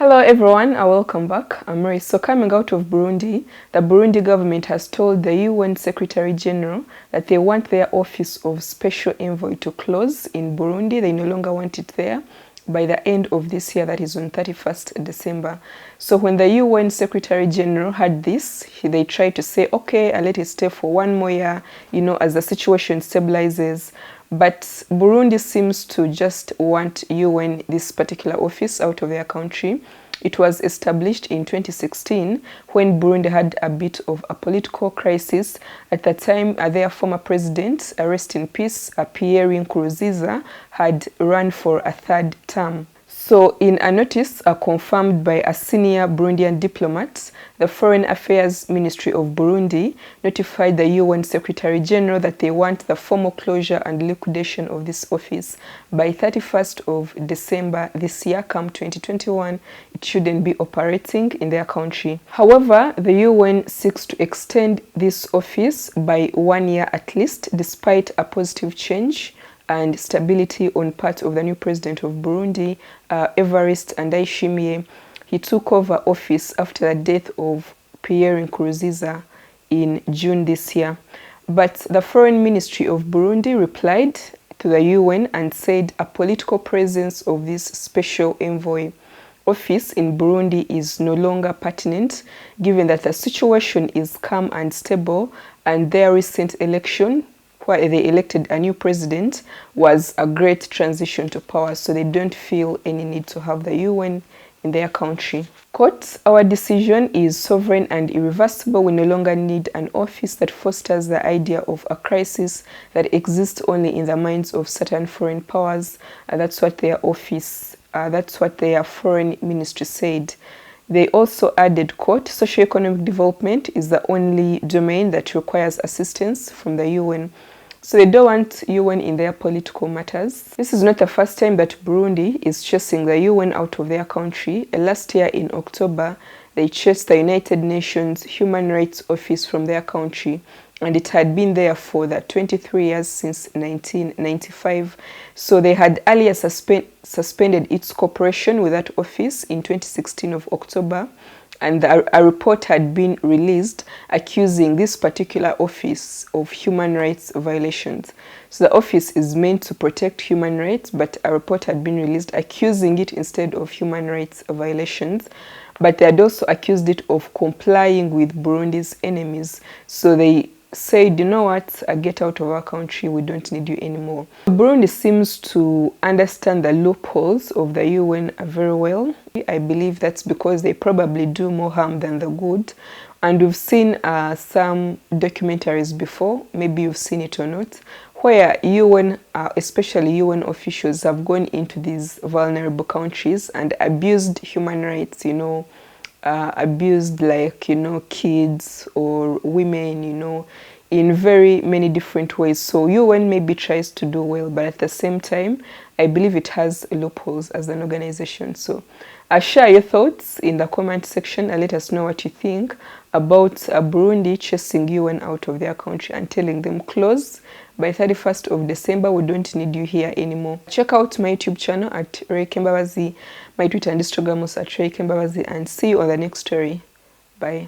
Hello everyone and welcome back. I'm Rae. So coming out of Burundi, the Burundi government has told the UN Secretary General that they want their office of special envoy to close in Burundi. They no longer want it there by the end of this year, that is on 31st December. So when the UN Secretary General had this, they tried to say, okay, I'll let it stay for one more year, as the situation stabilizes. But Burundi seems to just want UN, this particular office, out of their country. It was established in 2016 when Burundi had a bit of a political crisis. At the time, their former president, rest in peace, Pierre Nkurunziza, had run for a third term. So in a notice confirmed by a senior Burundian diplomat, the Foreign Affairs Ministry of Burundi notified the UN Secretary General that they want the formal closure and liquidation of this office by 31st of December this year. Come 2021, it shouldn't be operating in their country. However, the UN seeks to extend this office by 1 year at least, despite a positive change and stability on part of the new president of Burundi, Evariste and Ndayishimiye. He took over office after the death of Pierre Nkurunziza in June this year. But the Foreign Ministry of Burundi replied to the UN and said a political presence of this special envoy office in Burundi is no longer pertinent, given that the situation is calm and stable, and their recent election, where they elected a new president, was a great transition to power, so they don't feel any need to have the UN in their country. Quote, our decision is sovereign and irreversible. We no longer need an office that fosters the idea of a crisis that exists only in the minds of certain foreign powers. That's what their foreign ministry said. They also added, quote, socio-economic development is the only domain that requires assistance from the UN. So they don't want UN in their political matters. This is not the first time that Burundi is chasing the UN out of their country. Last year in October, they chased the United Nations Human Rights Office from their country, and it had been there for the 23 years since 1995. So they had earlier suspended its cooperation with that office in 2016 of October, and a report had been released accusing this particular office of human rights violations. So the office is meant to protect human rights, but a report had been released accusing it instead of human rights violations. But they had also accused it of complying with Burundi's enemies. So they said, you know what, get out of our country, we don't need you anymore. Burundi seems to understand the loopholes of the UN very well. I believe that's because they probably do more harm than the good. And we've seen some documentaries before, maybe you've seen it or not, where UN, especially UN officials, have gone into these vulnerable countries and abused human rights, abused kids or women, in very many different ways. So UN maybe tries to do well, but at the same time, I believe it has loopholes as an organization. So share your thoughts in the comment section and let us know what you think about Burundi chasing UN out of their country and telling them close by 31st of December, we don't need you here anymore. Check out my YouTube channel at Rae Kembabazi, my Twitter and Instagram also at Rae Kembabazi, and see you on the next story. Bye.